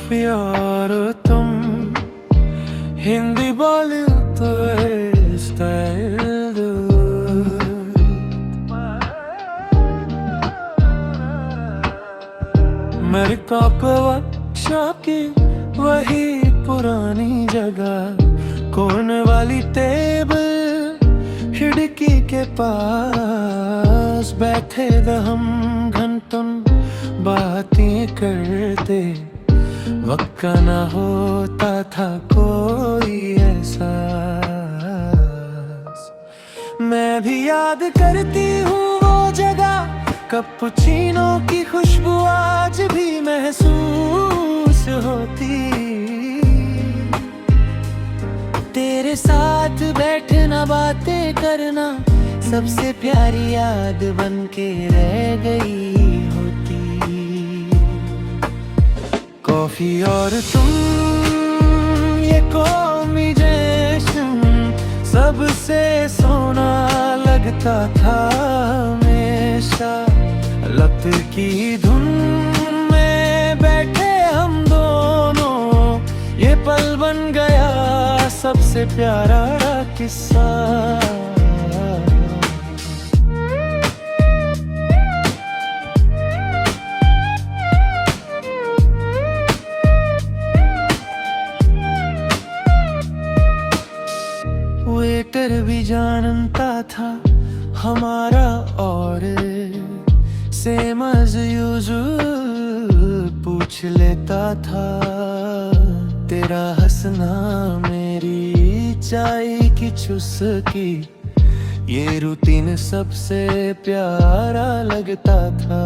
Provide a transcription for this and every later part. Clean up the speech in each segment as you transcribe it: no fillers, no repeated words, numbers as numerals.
Coffee और तुम हिंदी बोलते स्टाइल मेरी कप वर्कशॉप की वही पुरानी जगह, कोने वाली टेबल खिड़की के पास बैठे थे हम घंटों बातें करते। वक्त का ना होता था कोई एहसास। मैं भी याद करती हूँ वो जगह, कैपुचिनो की खुशबू आज भी महसूस होती। तेरे साथ बैठना बातें करना सबसे प्यारी याद बन के रह गई होती। कॉफी और तुम ये कॉम्बिनेशन सबसे सोना लगता था हमेशा। लत की धुन में बैठे हम दोनों, ये पल बन गया सबसे प्यारा किस्सा। वेटर भी जानता था हमारा और सेम एज यूजुअल पूछ लेता था। तेरा हंसना मेरी चाय की चुस्की, ये रूटीन सबसे प्यारा लगता था।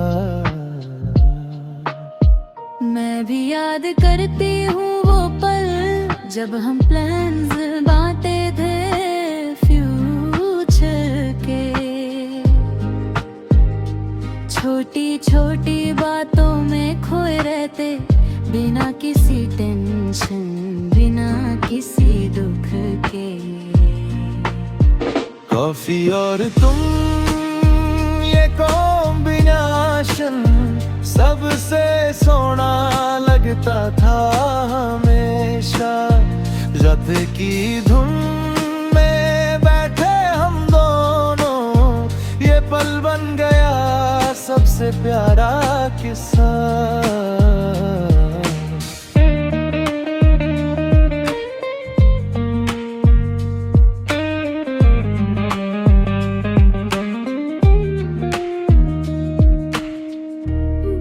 मैं भी याद करती हूँ वो पल जब हम प्लान्स बांटे थे फ्यूचर के। छोटी छोटी बातों में खोए रहते, बिना किसी टेंशन बिना किसी दुख के। कॉफी और तुम ये कॉम्बिनेशन सबसे सोना लगता था हमेशा। रात की धुन में बैठे हम दोनों, ये पल बन गया सबसे प्यारा किस्सा।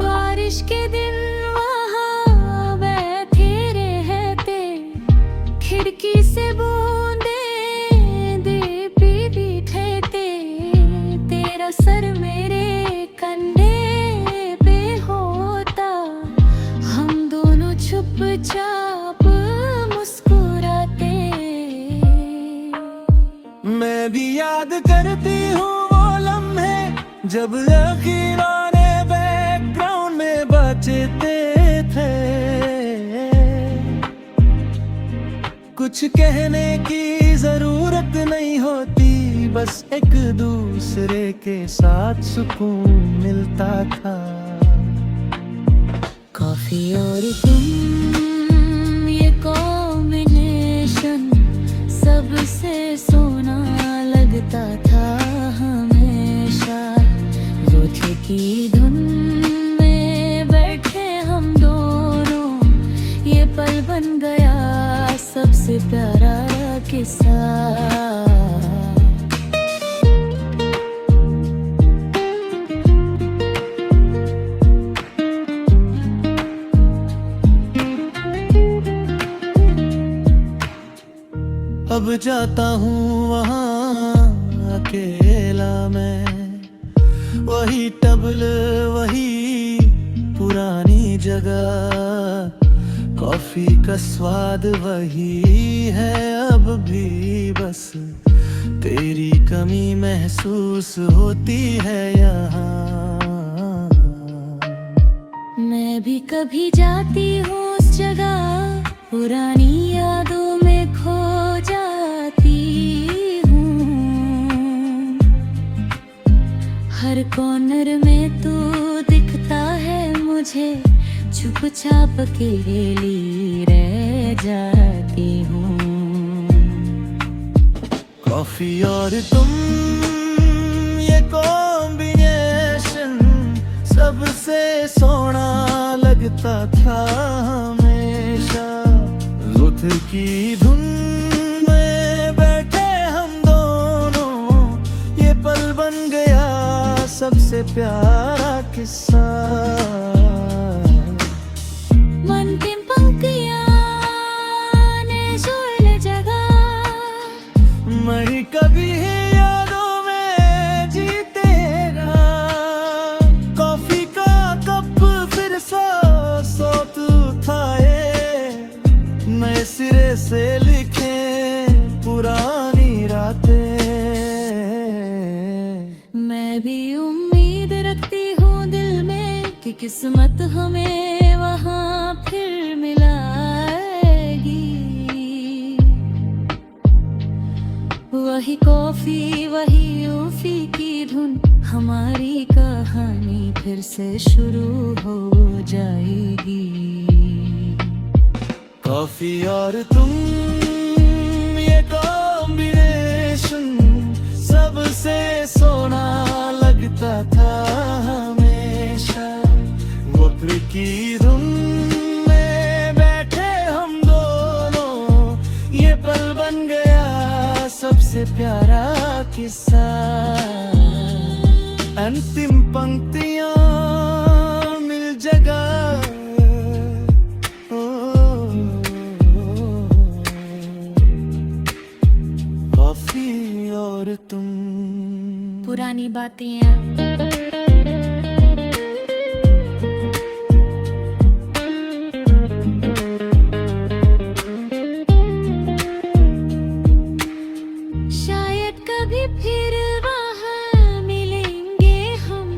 बारिश के दिन वहाँ बैठे रहते, खिड़की से बूंदें दीपी ठहरते। तेरा सर मेरे कंधे पे होता, हम दोनों चुपचाप मुस्कुराते। मैं भी याद करती हूँ वो लम्हे जब यकीनाने बैकग्राउंड में बजते थे। कुछ कहने की जरूरत नहीं होती, बस एक दूसरे के साथ सुकून मिलता था। कॉफी और तुम ये कॉम्बिनेशन सबसे सोना लगता था हमेशा। रोटी की धुन में बैठे हम दोनों, ये पल बन गया सबसे प्यारा किस्सा। अब जाता हूँ वहाँ अकेला मैं, वही टबल वही पुरानी जगह। कॉफी का स्वाद वही है अब भी, बस तेरी कमी महसूस होती है यहाँ। मैं भी कभी जाती हूँ उस जगह, पुरानी यादों में खो जाती हूँ। हर कॉर्नर में तू दिखता है मुझे, छुप चुपचाप अकेली रह जाती हूँ। कॉफी और तुम ये कॉम्बिनेशन सबसे सोना लगता था हमेशा। लुथ की धुन में बैठे हम दोनों, ये पल बन गया सबसे प्यारा किस्सा। मन की पंक्तियाँ ने सुर जगा, मैं कभी यादों में जीतेगा। कॉफी का कप फिर सौ तू उठाए, नए सिरे से लिखे पुरानी रातें। मैं भी उम्मीद रखती हूँ दिल में कि किस्मत हमें वहाँ फिर मिलाएगी। वही कॉफी वही ऊफी की धुन, हमारी कहानी फिर से शुरू हो जाएगी। कॉफी और तुम ये कॉम्बिनेशन सबसे सोना लगता था हमेशा। वक्र की धुन में बैठे हम दोनों, ये पल बन गया सबसे प्यारा किस्सा। अंतिम पंक्तियाँ मिल जगह, कॉफी और तुम। पुरानी बातें शायद कभी फिर वहाँ मिलेंगे हम,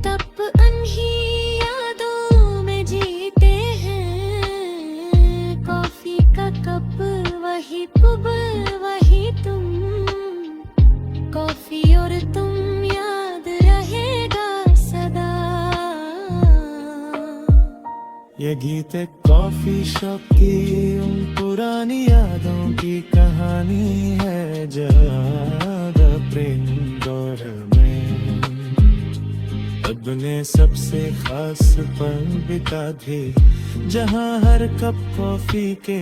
तब अनही यादों में जीते हैं। कॉफी का कप वही पब वही तुम, कॉफी और तुम याद रहेगा सदा। ये गीत एक कॉफी शॉप की उन पुरानी यादों की कहानी है, ज्यादा प्रेम दौर में अपने सबसे खास पल बिता दी, जहाँ हर कप कॉफी के